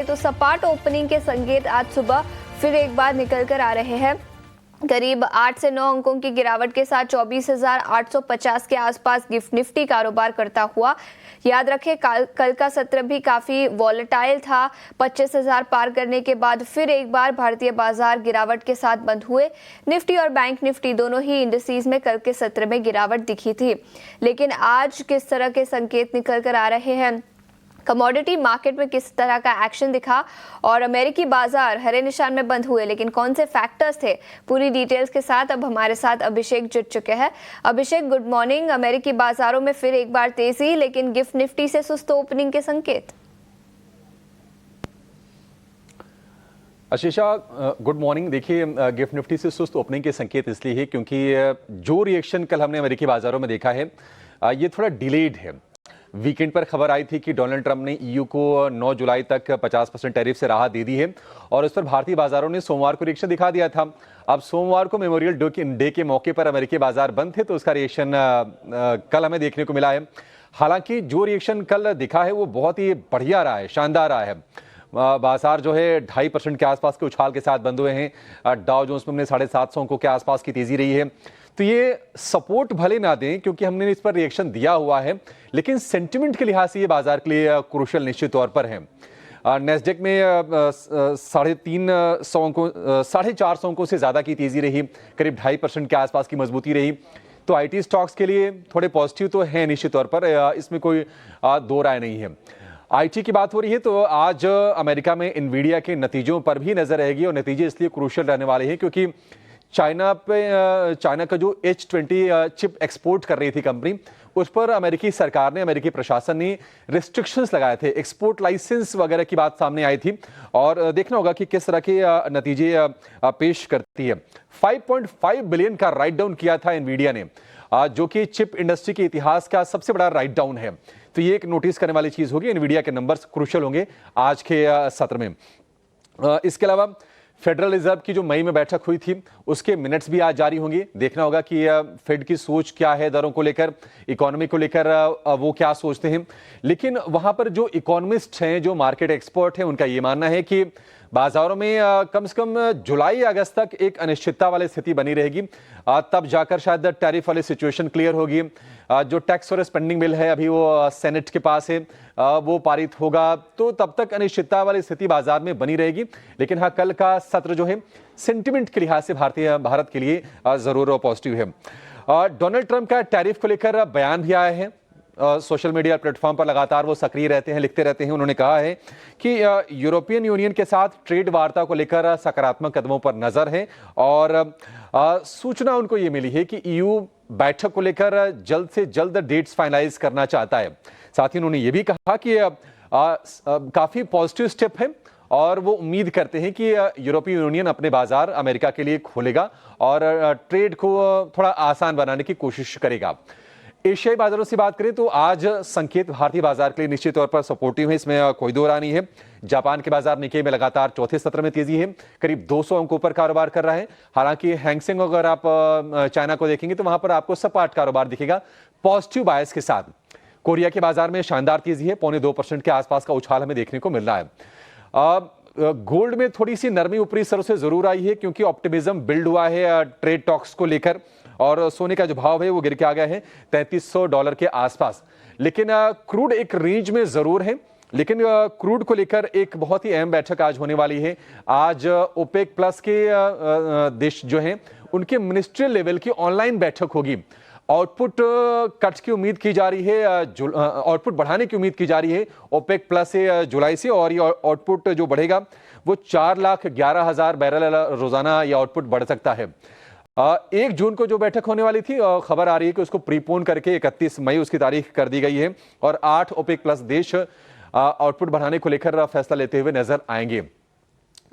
तो सपाट ओपनिंग के संकेत आज सुबह फिर एक बार निकल कर आ रहे हैं। करीब 8 से 9 अंकों की गिरावट के साथ 24,850 के आसपास गिफ्ट निफ्टी कारोबार करता हुआ। याद रखें कल का सत्र भी काफी वॉलेटाइल था। 25,000 पार करने के बाद फिर एक बार भारतीय बाजार गिरावट के साथ बंद हुए। निफ्टी और बैंक निफ्टी दोनों ही इंडिसेस में कल के सत्र में गिरावट दिखी थी, लेकिन आज किस तरह के संकेत निकल कर आ रहे हैं, कमोडिटी मार्केट में किस तरह का एक्शन दिखा और अमेरिकी बाजार हरे निशान में बंद हुए, लेकिन कौन से फैक्टर्स थे, पूरी डिटेल्स के साथ अब हमारे साथ अभिषेक जुड़ चुके हैं। अभिषेक, गुड मॉर्निंग। अमेरिकी बाजारों में फिर एक बार तेजी, लेकिन गिफ्ट निफ्टी से सुस्त ओपनिंग के संकेत। आशीषा, गुड मॉर्निंग। देखिए, गिफ्ट निफ्टी से सुस्त ओपनिंग के संकेत इसलिए है क्योंकि जो रिएक्शन कल हमने अमेरिकी बाजारों में देखा है ये थोड़ा डिलेड है। वीकेंड पर खबर आई थी कि डोनाल्ड ट्रंप ने ईयू को 9 जुलाई तक 50% टैरिफ से राहत दे दी है और उस पर भारतीय बाजारों ने सोमवार को रिएक्शन दिखा दिया था। अब सोमवार को मेमोरियल डे के मौके पर अमेरिकी बाजार बंद थे, तो उसका रिएक्शन कल हमें देखने को मिला है। हालांकि जो रिएक्शन कल दिखा है वो बहुत ही बढ़िया रहा है, शानदार रहा है। बाजार जो है 2.5% के आसपास के उछाल के साथ बंद हुए हैं। डाउ जोन्स में 750 अंकों के आसपास की तेजी रही है। तो ये सपोर्ट भले ना दें क्योंकि हमने इस पर रिएक्शन दिया हुआ है, लेकिन सेंटिमेंट के लिहाज से ये बाजार के लिए क्रूशियल निश्चित तौर पर है। नेस्डेक में 350 अंकों 450 अंकों से ज्यादा की तेजी रही, करीब 2.5% के आसपास की मजबूती रही। तो आईटी स्टॉक्स के लिए थोड़े पॉजिटिव तो है निश्चित तौर पर, इसमें कोई दो राय नहीं है। आईटी की बात हो रही है तो आज अमेरिका में इनवीडिया के नतीजों पर भी नजर रहेगी और नतीजे इसलिए क्रूशियल रहने वाले हैं क्योंकि चाइना का जो H20 चिप एक्सपोर्ट कर रही थी कंपनी, उस पर अमेरिकी सरकार ने, अमेरिकी प्रशासन ने रिस्ट्रिक्शंस लगाए थे। एक्सपोर्ट लाइसेंस वगैरह की बात सामने आई थी और देखना होगा कि किस तरह के नतीजे पेश करती है। 5.5 बिलियन का राइट डाउन किया था एनवीडिया ने, जो कि चिप इंडस्ट्री के इतिहास का सबसे बड़ा राइट डाउन है। तो ये एक नोटिस करने वाली चीज होगी। एनवीडिया के नंबर्स क्रूशियल होंगे आज के सत्र में। इसके अलावा फेडरल रिजर्व की जो मई में बैठक हुई थी उसके मिनट्स भी आज जारी होंगे। देखना होगा कि फेड की सोच क्या है दरों को लेकर, इकोनॉमी को लेकर वो क्या सोचते हैं। लेकिन वहां पर जो इकोनॉमिस्ट हैं, जो मार्केट एक्सपर्ट हैं, उनका ये मानना है कि बाजारों में कम से कम जुलाई अगस्त तक एक अनिश्चितता वाली स्थिति बनी रहेगी। तब जाकर शायद टैरिफ वाली सिचुएशन क्लियर होगी। जो टैक्स और स्पेंडिंग बिल है अभी वो सेनेट के पास है, वो पारित होगा, तो तब तक अनिश्चितता वाली स्थिति बाजार में बनी रहेगी। लेकिन हाँ, कल का सत्र जो है सेंटिमेंट के लिहाज से भारत के लिए जरूर पॉजिटिव है। डोनाल्ड ट्रंप का टैरिफ को लेकर बयान भी आया है। सोशल मीडिया प्लेटफॉर्म पर लगातार वो सक्रिय रहते हैं, लिखते रहते हैं। उन्होंने कहा है कि यूरोपियन यूनियन के साथ ट्रेड वार्ता को लेकर सकारात्मक कदमों पर नजर है और सूचना उनको ये मिली है कि ईयू बैठक को लेकर जल्द से जल्द डेट्स फाइनलाइज करना चाहता है। साथ ही उन्होंने ये भी कहा कि काफी पॉजिटिव स्टेप है और वो उम्मीद करते हैं कि यूरोपीय यूनियन अपने बाजार अमेरिका के लिए खोलेगा और ट्रेड को थोड़ा आसान बनाने की कोशिश करेगा। एशियाई बाजारों से बात करें तो आज संकेत भारतीय बाजार के लिए निश्चित तौर पर सपोर्टिव है, इसमें कोई दो राय नहीं है। जापान के बाजार निक्केई में लगातार चौथे सत्र में तेजी है, करीब 200 अंकों पर कारोबार कर रहा है। हालांकि हैंगसेंग अगर आप चाइना को देखेंगे तो वहां पर आपको सपाट कारोबार दिखेगा, पॉजिटिव बायस के साथ। कोरिया के बाजार में शानदार तेजी है, 0.25% के आसपास का उछाल हमें देखने को मिल रहा है। गोल्ड में थोड़ी सी नरमी ऊपरी स्तरों से जरूर आई है क्योंकि ऑप्टिमिज्म बिल्ड हुआ है ट्रेड टॉक्स को लेकर और सोने का जो भाव है वो गिर के आ गया है $3300 के आसपास। लेकिन क्रूड एक रेंज में जरूर है, लेकिन क्रूड को लेकर एक बहुत ही अहम बैठक आज होने वाली है। आज ओपेक प्लस के देश जो हैं उनके मिनिस्ट्रियल लेवल की ऑनलाइन बैठक होगी। आउटपुट कट्स की उम्मीद की जा रही है, आउटपुट बढ़ाने की उम्मीद की जा रही है ओपेक प्लस से जुलाई से, और ये आउटपुट जो बढ़ेगा वो 4,11,000 बैरल रोजाना ये आउटपुट बढ़ सकता है। 1 जून को जो बैठक होने वाली थी, खबर आ रही है कि उसको प्रीपोन करके 31 मई उसकी तारीख कर दी गई है और 8 ओपेक प्लस देश आउटपुट बढ़ाने को लेकर फैसला लेते हुए नजर आएंगे।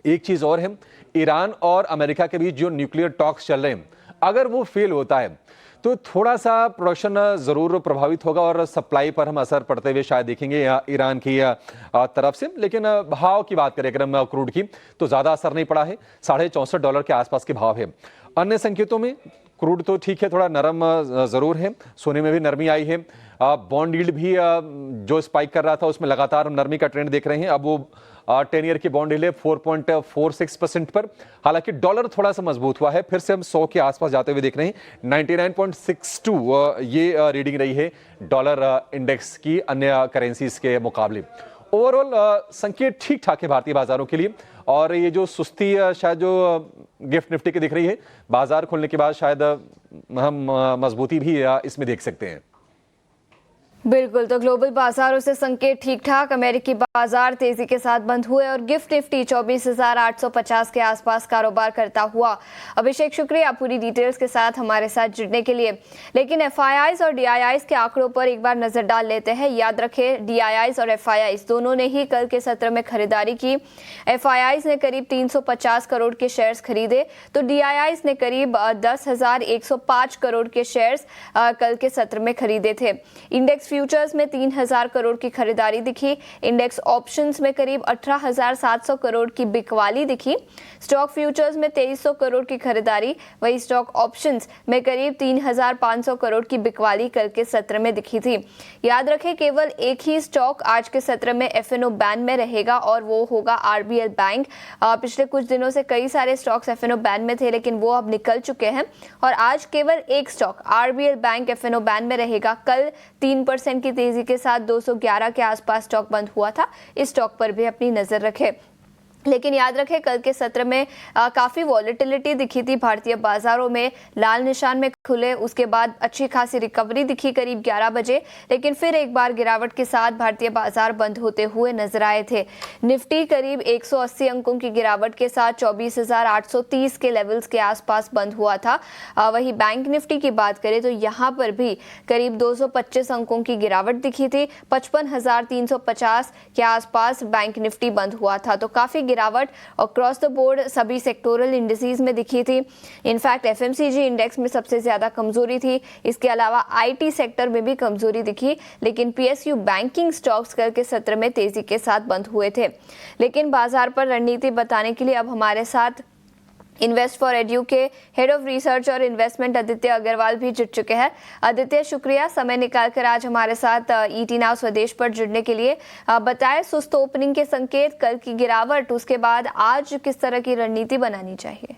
एक चीज और है, ईरान और अमेरिका के बीच जो न्यूक्लियर टॉक्स चल रहे हैं, अगर वो फेल होता है तो थोड़ा सा प्रोडक्शन जरूर प्रभावित होगा और सप्लाई पर हम असर पड़ते हुए शायद देखेंगे ईरान की तरफ से। लेकिन भाव की बात करें अगर हम क्रूड की, तो ज्यादा असर नहीं पड़ा है, $64.5 के आसपास के भाव है। अन्य संकेतों में क्रूड तो ठीक है, थोड़ा नरम जरूर है, सोने में भी नरमी आई है। बॉन्ड यील्ड भी जो स्पाइक कर रहा था उसमें लगातार हम नरमी का ट्रेंड देख रहे हैं। अब वो 10 ईयर की बॉन्ड यील्ड है 4.46% पर। हालांकि डॉलर थोड़ा सा मजबूत हुआ है, फिर से हम 100 के आसपास जाते हुए देख रहे हैं। 99.62 ये रीडिंग रही है डॉलर इंडेक्स की अन्य करेंसीज के मुकाबले। ओवरऑल संकेत ठीक ठाक है भारतीय बाजारों के लिए। और ये जो सुस्ती शायद जो गिफ्ट निफ्टी की दिख रही है, बाजार खुलने के बाद शायद हम मजबूती भी इसमें देख सकते हैं। बिल्कुल, तो ग्लोबल बाजारों से संकेत ठीक ठाक। अमेरिकी बाजार तेजी के साथ बंद हुए और गिफ्ट निफ्टी 24,850 के आसपास कारोबार करता हुआ। अभिषेक, शुक्रिया पूरी डिटेल्स के साथ हमारे साथ जुड़ने के लिए। लेकिन एफआईआईज और डीआईआईज के आंकड़ों पर एक बार नजर डाल लेते हैं। याद रखें, डीआईआईज और एफआईआईज दोनों ने ही कल के सत्र में खरीदारी की। एफआईआईज ने करीब 350 करोड़ के शेयर्स खरीदे, तो डीआईआईज ने करीब 10,105 करोड़ के शेयर्स कल के सत्र में खरीदे थे। इंडेक्स फ्यूचर्स में 3,000 करोड़ की खरीदारी दिखी। इंडेक्स ऑप्शंस में करीब 18,700 करोड़ की बिकवाली दिखी। स्टॉक फ्यूचर्स में 2,300 करोड़ की खरीदारी, वही स्टॉक ऑप्शंस में करीब 3,500 करोड़ की बिकवाली कल के सत्र में दिखी थी। याद रखें, केवल एक ही स्टॉक आज के सत्र में एफएनओ बैन में रहेगा और वो होगा आरबीएल बैंक। पिछले कुछ दिनों से कई सारे स्टॉक्स एफएनओ बैन में थे, लेकिन वो अब निकल चुके हैं और आज केवल एक stock RBL bank FNO ban में रहेगा। कल 3% की तेजी के साथ 211 के आसपास स्टॉक बंद हुआ था। इस स्टॉक पर भी अपनी नजर रखें। लेकिन याद रखें, कल के सत्र में काफी वॉलेटिलिटी दिखी थी भारतीय बाजारों में। लाल निशान में खुले, उसके बाद अच्छी खासी रिकवरी दिखी करीब 11 बजे, लेकिन फिर एक बार गिरावट के साथ भारतीय बाजार बंद होते हुए नजर आए थे। निफ्टी करीब 180 अंकों की गिरावट के साथ 24,830 के लेवल्स के आसपास बंद हुआ था। वही बैंक निफ्टी की बात करें तो यहाँ पर भी करीब 225 अंकों की गिरावट दिखी थी। 55,350 के आसपास बैंक निफ्टी बंद हुआ था। तो काफी गिरावट अक्रॉस द बोर्ड सभी सेक्टोरल इंडिसेस में दिखी थी। इनफैक्ट एफएमसीजी इंडेक्स में सबसे ज्यादा कमजोरी थी। इसके अलावा आईटी सेक्टर में भी कमजोरी दिखी, लेकिन पीएसयू बैंकिंग स्टॉक्स कल के सत्र में तेजी के साथ बंद हुए थे। लेकिन बाजार पर रणनीति बताने के लिए अब हमारे साथ इन्वेस्ट फॉर एड्यू के हेड ऑफ रिसर्च और इन्वेस्टमेंट आदित्य अग्रवाल भी जुड़ चुके हैं। आदित्य, शुक्रिया समय निकालकर आज हमारे साथ ईटी नाउ स्वदेश पर जुड़ने के लिए। बताएं, सुस्त ओपनिंग के संकेत, कल की गिरावट, उसके बाद आज किस तरह की रणनीति बनानी चाहिए?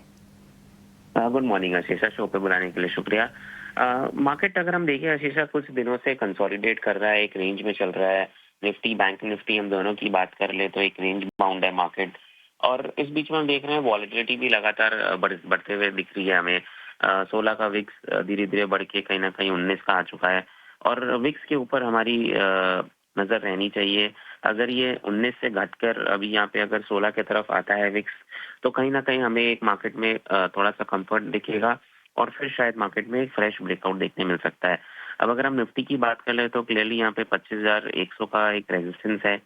गुड मॉर्निंग आशीषा, शो पे बुलाने के लिए शुक्रिया। मार्केट अगर हम देखें आशीषा, कुछ दिनों से कंसोलिडेट कर रहा है, एक रेंज में चल रहा है। निफ्टी बैंक निफ्टी हम दोनों की बात कर ले तो एक रेंज बाउंड है मार्केट, और इस बीच में हम देख रहे हैं वॉलेटिलिटी भी लगातार बढ़ते हुए दिख रही है हमें। 16 का विक्स धीरे धीरे बढ़ के कहीं ना कहीं 19 का आ चुका है, और विक्स के ऊपर हमारी नजर रहनी चाहिए। अगर ये 19 से घटकर अभी यहाँ पे अगर 16 की तरफ आता है विक्स, तो कहीं ना कहीं हमें एक मार्केट में थोड़ा सा कंफर्ट दिखेगा और फिर शायद मार्केट में एक फ्रेश ब्रेकआउट देखने मिल सकता है। अब अगर हम निफ्टी की बात कर ले तो क्लियरली यहाँ पे 25,100 का एक रेजिस्टेंस है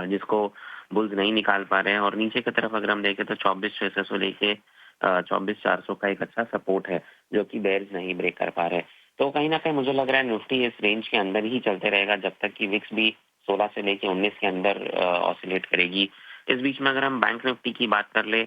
जिसको बुल्स नहीं निकाल पा रहे हैं, और नीचे की तरफ अगर हम देखें तो 24,600 से लेके 24,400 का एक अच्छा सपोर्ट है जो कि बेयर्स नहीं ब्रेक कर पा रहे। तो कहीं ना कहीं मुझे लग रहा है निफ्टी इस रेंज के अंदर ही चलते रहेगा जब तक कि विक्स भी 16 से लेके 19 के अंदर ऑसिलेट करेगी। इस बीच में अगर हम बैंक निफ्टी की बात कर ले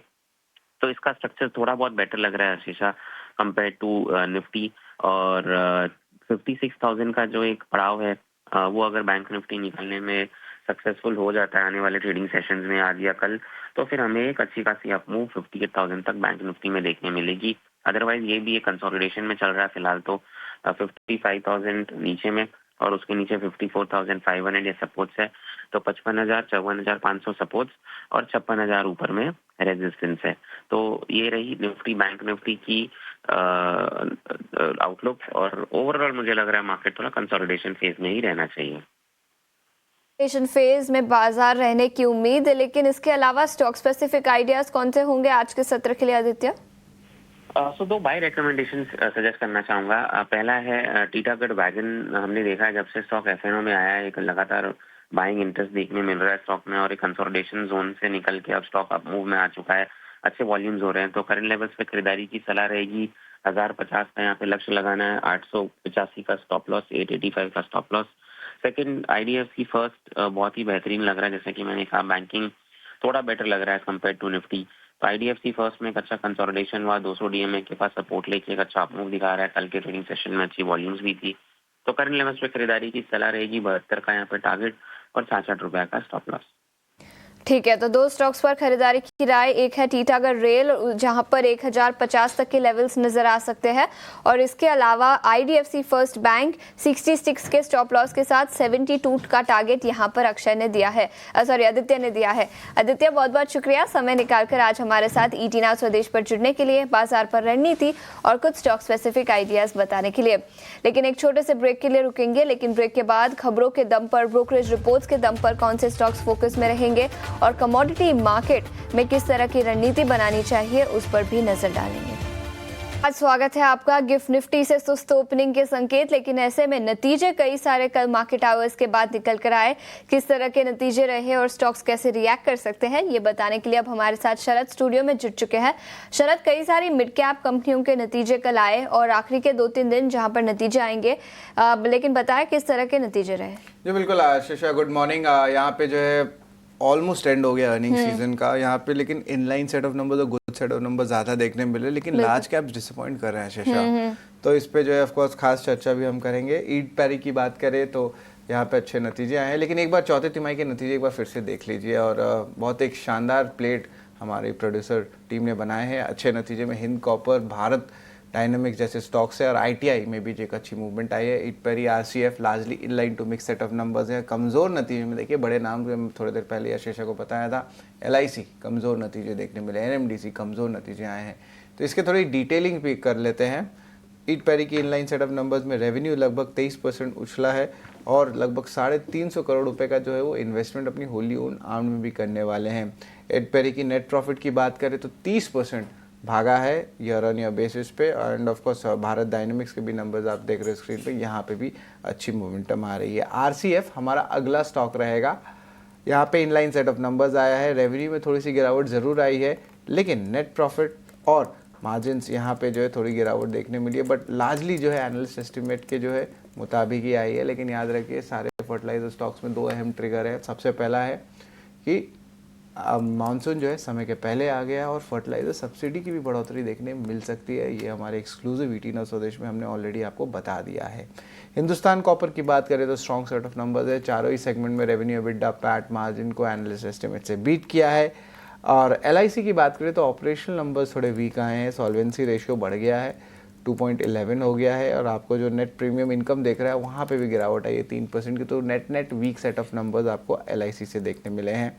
तो इसका स्ट्रक्चर थोड़ा बहुत बेटर लग रहा है शीशा कंपेयर टू निफ्टी, और 56,000 का जो एक पड़ाव है वो अगर बैंक निफ्टी निकालने में सक्सेसफुल हो जाता है आने वाले ट्रेडिंग सेशंस में आज या कल, तो फिर हमें एक अच्छी खासी अपमूव 58,000 तक बैंक निफ्टी में देखने मिलेगी। अदरवाइज ये भी एक कंसोलिडेशन में चल रहा है फिलहाल, तो 55,000 नीचे में और उसके नीचे 54,500 ये सपोर्ट्स है, तो 55,000 54,500 सपोर्ट्स और 56,000 ऊपर में रेजिस्टेंस है। तो ये रही निफ्टी बैंक निफ्टी की आउटलुक, और ओवरऑल मुझे लग रहा है मार्केट थोड़ा कंसोलिडेशन फेज में ही रहना चाहिए। फेज में बाजार रहने की उम्मीद है, लेकिन इसके अलावा स्टॉक स्पेसिफिक आइडियाज कौन से होंगे आज के सत्र के लिए आदित्य? सो दो बाय रिकमेंडेशन सजेस्ट करना चाहूंगा। पहला है टीटागढ़ वैगन। हमने देखा है जब से स्टॉक एफएनओ में आया है एक लगातार बाइंग इंटरेस्ट देखने मिल रहा है स्टॉक में, और एक कंसोलिडेशन जोन से निकल के अब स्टॉक अप मूव में आ चुका है, अच्छे वॉल्यूम्स हो रहे हैं। तो करंट लेवल्स पे खरीदारी की सलाह रहेगी। 1050 का यहाँ पे लक्ष्य लगाना है, 885 का स्टॉप लॉस, 885 का stop loss. Second IDFC first बहुत ही बेहतरीन लग रहा है, जैसे कि मैंने कहा बैंकिंग थोड़ा बेटर लग रहा है कंपेयर टू निफ्टी, तो आईडीएफसी फर्स्ट में एक अच्छा कंसोलिडेशन हुआ, 200 डीएमए के पास सपोर्ट लेके एक अच्छा मूव दिखा रहा है। कल के ट्रेडिंग सेशन में अच्छी वॉल्यूम्स भी थी। तो करंट लेवल्स पे खरीदारी की सलाह रहेगी, 72 का यहाँ पे टारगेट और 66 रुपए का स्टॉप लॉस। ठीक है, तो दो स्टॉक्स पर खरीदारी की राय, एक है टीटागढ़ रेल जहां पर 1050 तक के लेवल्स नजर आ सकते हैं, और इसके अलावा आईडीएफसी फर्स्ट बैंक 66 के स्टॉप लॉस के साथ 72 का टारगेट यहां पर अक्षय ने दिया है, आदित्य ने दिया है। आदित्य, बहुत बहुत शुक्रिया समय निकालकर आज हमारे साथ ईटी नाउ स्वदेश पर जुड़ने के लिए, बाजार पर रणनीति और कुछ स्टॉक स्पेसिफिक आइडियाज बताने के लिए। लेकिन एक छोटे से ब्रेक के लिए रुकेंगे, लेकिन ब्रेक के बाद खबरों के दम पर, ब्रोकरेज रिपोर्ट्स के दम पर कौन से स्टॉक्स फोकस में रहेंगे और कमोडिटी मार्केट में किस तरह की रणनीति बनानी चाहिए उस पर भी नजर डालेंगे। आज स्वागत है आपका। गिफ्ट निफ्टी से सुस्त ओपनिंग के संकेत, लेकिन ऐसे में नतीजे कई सारे कल मार्केट आवर्स के बाद निकल कर आए। किस तरह के नतीजे रहे और स्टॉक्स कैसे रिएक्ट कर सकते हैं, ये बताने के लिए अब हमारे साथ शरद स्टूडियो में जुड़ चुके हैं। शरद, कई सारी मिड कैप कंपनियों के नतीजे कल आए और आखिरी के 2-3 दिन जहां पर नतीजे आएंगे, लेकिन बताएं किस तरह के नतीजे रहे। जी बिल्कुल आशीषा, गुड मॉर्निंग। यहाँ पे जो है ऑलमोस्ट एंड हो गया अर्निंग सीजन का यहाँ पे, लेकिन इनलाइन सेट ऑफ नंबर्स और गुड सेट ऑफ नंबर ज्यादा देखने मिले, लेकिन लार्ज कैप्स डिसअपॉइंट कर रहे हैं आशीषा। तो इस पे जो है ऑफ कोर्स खास चर्चा भी हम करेंगे। ईट पैरी की बात करें तो यहाँ पे अच्छे नतीजे आए हैं, लेकिन एक बार चौथे तिमाही के नतीजे एक बार फिर से देख लीजिए, और बहुत एक शानदार प्लेट हमारी प्रोड्यूसर टीम ने बनाए हैं। अच्छे नतीजे में हिंद कॉपर, भारत डायनामिक्स जैसे स्टॉक्स है, और आईटीआई में भी एक अच्छी मूवमेंट आई है। EID Parry, RCF largely in line to mix set of numbers हैं। कमज़ोर नतीजे में देखिए बड़े नाम जो थोड़ी देर पहले आशीषा को बताया था, एलआईसी कमज़ोर नतीजे देखने मिले, एनएमडीसी कमज़ोर नतीजे आए हैं। तो इसके थोड़ी डिटेलिंग भी कर लेते हैं। ईट पेरी की इनलाइन सेट ऑफ नंबर्स में रेवेन्यू लगभग 23% उछला है, और लगभग 350 करोड़ रुपए का जो है वो इन्वेस्टमेंट अपनी होली ओन आर्म में भी करने वाले हैं। ईट पेरी की नेट प्रॉफिट की बात करें तो 30% भागा है ईयर ऑन ईयर बेसिस पे, end of course Bharat dynamics के भी नंबर्स आप देख रहे हो स्क्रीन पे, यहाँ पे भी अच्छी मोमेंटम आ रही है। आरसीएफ हमारा अगला स्टॉक रहेगा। यहाँ पे इनलाइन सेट ऑफ नंबर्स आया है, रेवेन्यू में थोड़ी सी गिरावट ज़रूर आई है, लेकिन नेट प्रॉफिट और मार्जिन्स यहाँ पे जो है थोड़ी गिरावट देखने मिली है, बट लार्जली जो है एनालिस्ट एस्टिमेट के जो है मुताबिक ही आई है। लेकिन याद रखिए सारे फर्टिलाइजर स्टॉक्स में 2 अहम ट्रिगर है। सबसे पहला है कि मानसून जो है समय के पहले आ गया, और फर्टिलाइजर सब्सिडी की भी बढ़ोतरी देखने मिल सकती है। ये हमारे एक्सक्लूसिव ईटी नाउ स्वदेश में हमने ऑलरेडी आपको बता दिया है। हिंदुस्तान कॉपर की बात करें तो स्ट्रॉन्ग सेट ऑफ नंबर्स है। चारों ही सेगमेंट में रेवेन्यू, एबिटा, पैट, मार्जिन को एनालिस्ट एस्टिमेट से बीट किया है। और एलआईसी की बात करें तो ऑपरेशनल नंबर्स थोड़े वीक आए हैं। सॉल्वेंसी रेशियो बढ़ गया है, 2.11 हो गया है, और आपको जो नेट प्रीमियम इनकम देख रहा है वहाँ पे भी गिरावट आई है 3% की। तो net weak set of numbers आपको एलआईसी से देखने मिले हैं।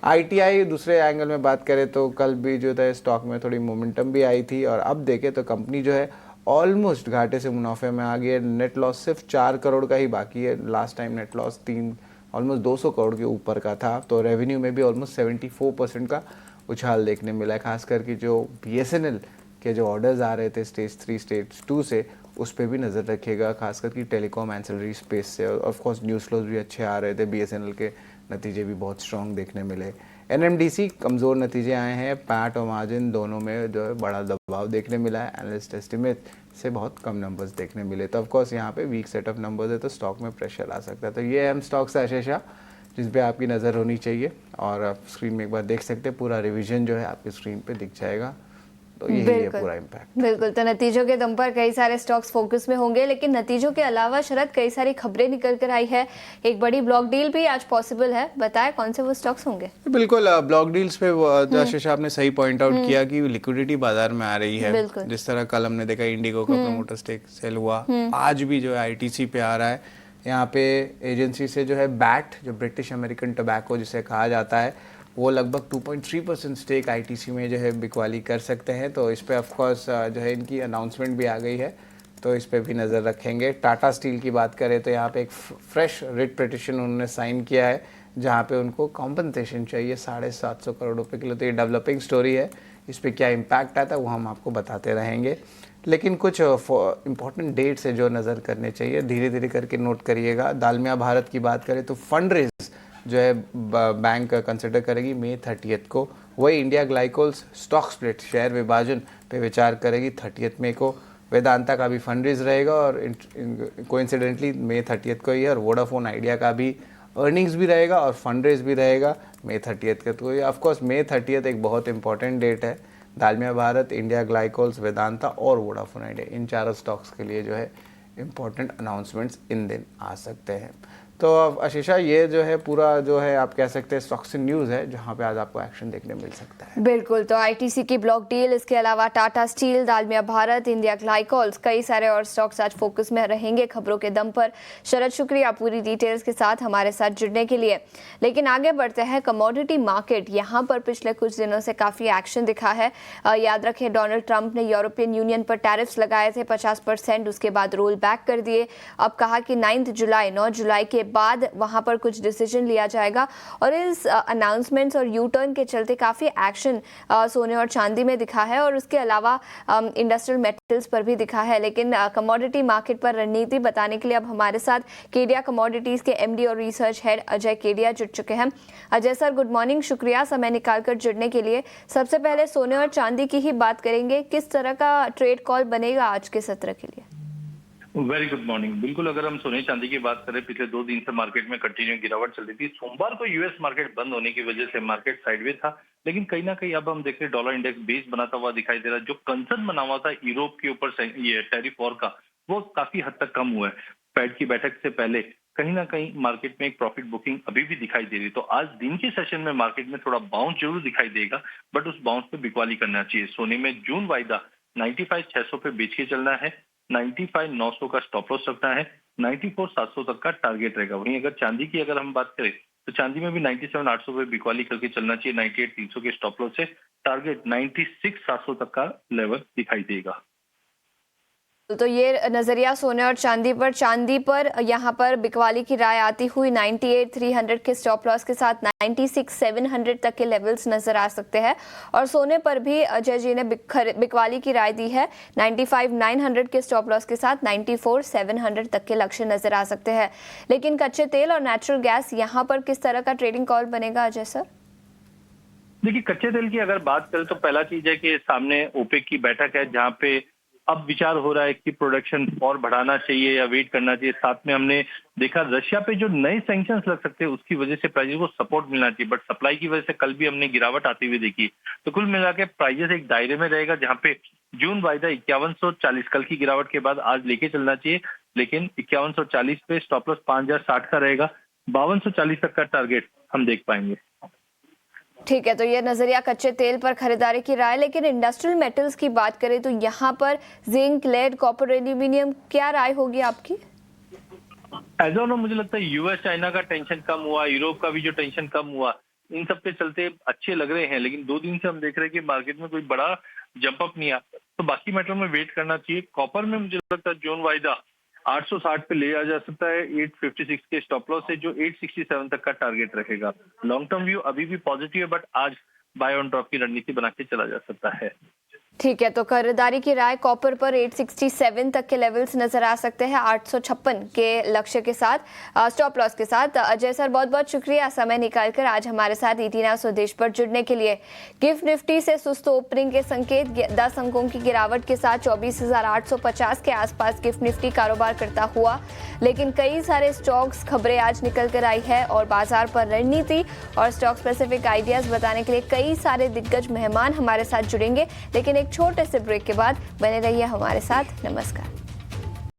आईटीआई दूसरे एंगल में बात करें तो कल भी जो था स्टॉक में थोड़ी मोमेंटम भी आई थी, और अब देखें तो कंपनी जो है ऑलमोस्ट घाटे से मुनाफे में आ गई है। नेट लॉस सिर्फ 4 करोड़ का ही बाकी है। Last time net loss almost 200 crore के ऊपर का था। तो रेवेन्यू में भी ऑलमोस्ट 74% का उछाल देखने मिला है। खास करके जो बीएसएनएल के जो ऑर्डर्स आ रहे थे स्टेज 3 स्टेज 2 से, उस पर भी नज़र रखिएगा, खासकर कि टेलीकॉम एंसिलरी स्पेस से। और ऑफ कोर्स न्यूज़ फ्लोज भी अच्छे आ रहे थे, बीएसएनएल के नतीजे भी बहुत स्ट्रॉन्ग देखने मिले। एनएमडीसी कमज़ोर नतीजे आए हैं। पैट और मार्जिन दोनों में जो है बड़ा दबाव देखने मिला है। एनालिस्ट एस्टिमेट से बहुत कम नंबर्स देखने मिले। तो ऑफ कोर्स यहाँ पे वीक सेट ऑफ नंबर्स है, तो स्टॉक में प्रेशर आ सकता है। तो ये अहम स्टॉक्स है आशीषा जिस पे आपकी नज़र होनी चाहिए, और आप स्क्रीन में एक बार देख सकते हैं। पूरा रिवीजन जो है आपकी स्क्रीन पे दिख जाएगा। तो यही है पूरा इम्पैक्ट। बिल्कुल, तो नतीजों के दम पर कई सारे स्टॉक्स फोकस में होंगे, लेकिन नतीजों के अलावा शरद कई सारी खबरें निकल कर आई है। एक बड़ी ब्लॉक डील भी आज पॉसिबल है, बताएं कौन से वो स्टॉक्स होंगे। बिल्कुल, ब्लॉक डील्स पे आशीषा आपने सही पॉइंट आउट किया कि लिक्विडिटी बाजार में आ रही है। जिस तरह कल हमने देखा इंडिगो का प्रमोटर स्टेक सेल हुआ, आज भी जो है आईटीसी पे आ रहा है। यहाँ पे एजेंसी से जो है बैट, जो ब्रिटिश अमेरिकन टोबैको जिसे कहा जाता है, वो लगभग 2.3% स्टेक आईटीसी में जो है बिकवाली कर सकते हैं। तो इस पे ऑफ कोर्स जो है इनकी अनाउंसमेंट भी आ गई है, तो इस पे भी नज़र रखेंगे। टाटा स्टील की बात करें तो यहाँ पे एक फ्रेश रिट पिटिशन उन्होंने साइन किया है, जहाँ पे उनको कॉम्पनसेशन चाहिए 750 करोड़ रुपए के लिए। तो ये डेवलपिंग स्टोरी है, इस पर क्या इम्पैक्ट आता है वो हम आपको बताते रहेंगे। लेकिन कुछ इंपॉर्टेंट डेट्स है जो नज़र करने चाहिए, धीरे धीरे करके नोट करिएगा। दालमिया भारत की बात करें तो फंड रेज जो है बैंक कंसिडर करेगी मई 30 को। वही India glycols stock split share विभाजन पे विचार करेगी 30 मई को। वेदांता का भी फंड रेज रहेगा और कोइंसिडेंटली मई 30 को ही है। और वोडाफोन आइडिया का भी अर्निंग्स भी रहेगा और फंड रेज भी रहेगा मई 30 के। तो ऑफ कोर्स मई 30 एक बहुत इंपॉर्टेंट डेट है दालमिया भारत, इंडिया ग्लाइकोल्स, वेदांता और वोडाफोन आइडिया, इन चारों स्टॉक्स के लिए जो है इंपॉर्टेंट अनाउंसमेंट्स इन दिन आ सकते हैं। तो आशीषा, ये जो है पूरा जो है आप कह सकते हैं स्टॉक्स इन न्यूज़ है जहाँ पे आज आपको एक्शन देखने मिल सकता है। बिल्कुल, तो आईटीसी की ब्लॉक डील, इसके अलावा Tata steel, Dalmia Bharat, India glycols, कई सारे और स्टॉक्स आज फोकस में रहेंगे खबरों के दम पर। शरद, शुक्रिया पूरी डिटेल्स के साथ हमारे साथ जुड़ने के लिए। लेकिन आगे बढ़ते हैं, कमोडिटी मार्केट, यहाँ पर पिछले कुछ दिनों से काफ़ी एक्शन दिखा है। याद रखें, डोनाल्ड ट्रंप ने यूरोपियन यूनियन पर टैरिफ्स लगाए थे 50%, उसके बाद रोल बैक कर दिए। अब कहा कि 9 जुलाई के बाद वहां पर कुछ डिसीजन लिया जाएगा और इस अनाउंसमेंट्स और यू टर्न के चलते काफ़ी एक्शन सोने और चांदी में दिखा है और उसके अलावा इंडस्ट्रियल मेटल्स पर भी दिखा है। लेकिन कमोडिटी मार्केट पर रणनीति बताने के लिए अब हमारे साथ केडिया कमोडिटीज़ के एमडी और रिसर्च हेड अजय केडिया जुड़ चुके हैं। अजय सर, गुड मॉर्निंग, शुक्रिया समय निकालकर जुड़ने के लिए। सबसे पहले सोने और चांदी की ही बात करेंगे, किस तरह का ट्रेड कॉल बनेगा आज के सत्र के लिए? Very good morning. बिल्कुल, अगर हम सोने चांदी की बात करें, पिछले 2 दिन से मार्केट में कंटिन्यू गिरावट चल रही थी। सोमवार को यूएस मार्केट बंद होने की वजह से मार्केट साइडवे था, लेकिन कहीं ना कहीं अब हम देख रहे डॉलर इंडेक्स बेस बनाता हुआ दिखाई दे रहा है। जो कंसर्न बना हुआ था यूरोप के ऊपर ये टैरिफ वॉर का, वो काफी हद तक कम हुआ है। फेड की बैठक से पहले कहीं ना कहीं मार्केट में एक प्रॉफिट बुकिंग अभी भी दिखाई दे रही। तो आज दिन के सेशन में मार्केट में थोड़ा बाउंस जरूर दिखाई देगा, बट उस बाउंस पे बिकवाली करना चाहिए। सोने में जून वायदा 95,600 पे बेच के चलना है, 95,900 का स्टॉप लॉस रखना है, 94,700 तक का टारगेट रहेगा। वहीं अगर चांदी की अगर हम बात करें तो चांदी में भी 97,800 पे बिकवाली करके चलना चाहिए। 98,300 के स्टॉप लॉस से टारगेट 96,700 तक का लेवल दिखाई देगा। तो ये नजरिया सोने और चांदी पर यहाँ पर बिकवाली की राय आती हुई 98,300 के स्टॉप लॉस के साथ 96,700 तक के लेवल्स नजर आ सकते हैं। और सोने पर भी अजय जी ने बिकवाली की राय दी है, 95,900 के स्टॉप लॉस के साथ 94,700 तक के लक्ष्य नजर आ सकते हैं। लेकिन कच्चे तेल और नेचुरल गैस, यहाँ पर किस तरह का ट्रेडिंग कॉल बनेगा अजय सर? देखिए, कच्चे तेल की अगर बात करें तो पहला चीज है कि सामने ओपेक की बैठक है, जहाँ पे अब विचार हो रहा है कि प्रोडक्शन और बढ़ाना चाहिए या वेट करना चाहिए। साथ में हमने देखा रशिया पे जो नए सैंक्शंस लग सकते हैं, उसकी वजह से प्राइजेस को सपोर्ट मिलना चाहिए, बट सप्लाई की वजह से कल भी हमने गिरावट आती हुई देखी। तो कुल मिला के प्राइजेस एक दायरे में रहेगा, जहाँ पे जून वायदा 5140 कल की गिरावट के बाद आज लेके चलना चाहिए। लेकिन 5140 पे स्टॉप लॉस 5060 का रहेगा, 5240 तक का टारगेट हम देख पाएंगे। ठीक है, तो ये नजरिया कच्चे तेल पर खरीदारी की राय। लेकिन इंडस्ट्रियल मेटल्स की बात करें तो यहाँ पर जिंक, लेड, कॉपर, एल्यूमिनियम, क्या राय होगी आपकी? एज ऑफ नाउ मुझे लगता है यूएस चाइना का टेंशन कम हुआ, यूरोप का भी जो टेंशन कम हुआ, इन सब के चलते अच्छे लग रहे हैं। लेकिन 2 दिन से हम देख रहे हैं कि मार्केट में कोई बड़ा जंप अप नहीं आता, तो बाकी मेटल में वेट करना चाहिए। कॉपर में मुझे लगता है जून वायदा 860 पे ले जा सकता है 856 के स्टॉप लॉस से, जो 867 तक का टारगेट रखेगा। लॉन्ग टर्म व्यू अभी भी पॉजिटिव है, बट आज बाय ऑन ड्रॉप की रणनीति बना के चला जा सकता है। ठीक है, तो खरीदारी की राय कॉपर पर 867 तक के लेवल्स नजर आ सकते हैं 856 के लक्ष्य के साथ, स्टॉप लॉस के साथ। अजय सर, बहुत बहुत शुक्रिया समय निकालकर आज हमारे साथ ईटीना स्वदेश पर जुड़ने के लिए। गिफ्ट निफ्टी से सुस्त ओपनिंग के संकेत, 10 अंकों की गिरावट के साथ 24,850 के आसपास गिफ्ट निफ्टी कारोबार करता हुआ। लेकिन कई सारे स्टॉक्स खबरें आज निकल कर आई है और बाजार पर रणनीति और स्टॉक स्पेसिफिक आइडियाज बताने के लिए कई सारे दिग्गज मेहमान हमारे साथ जुड़ेंगे। लेकिन एक छोटे से ब्रेक के बाद बने रहिए हमारे साथ। नमस्कार।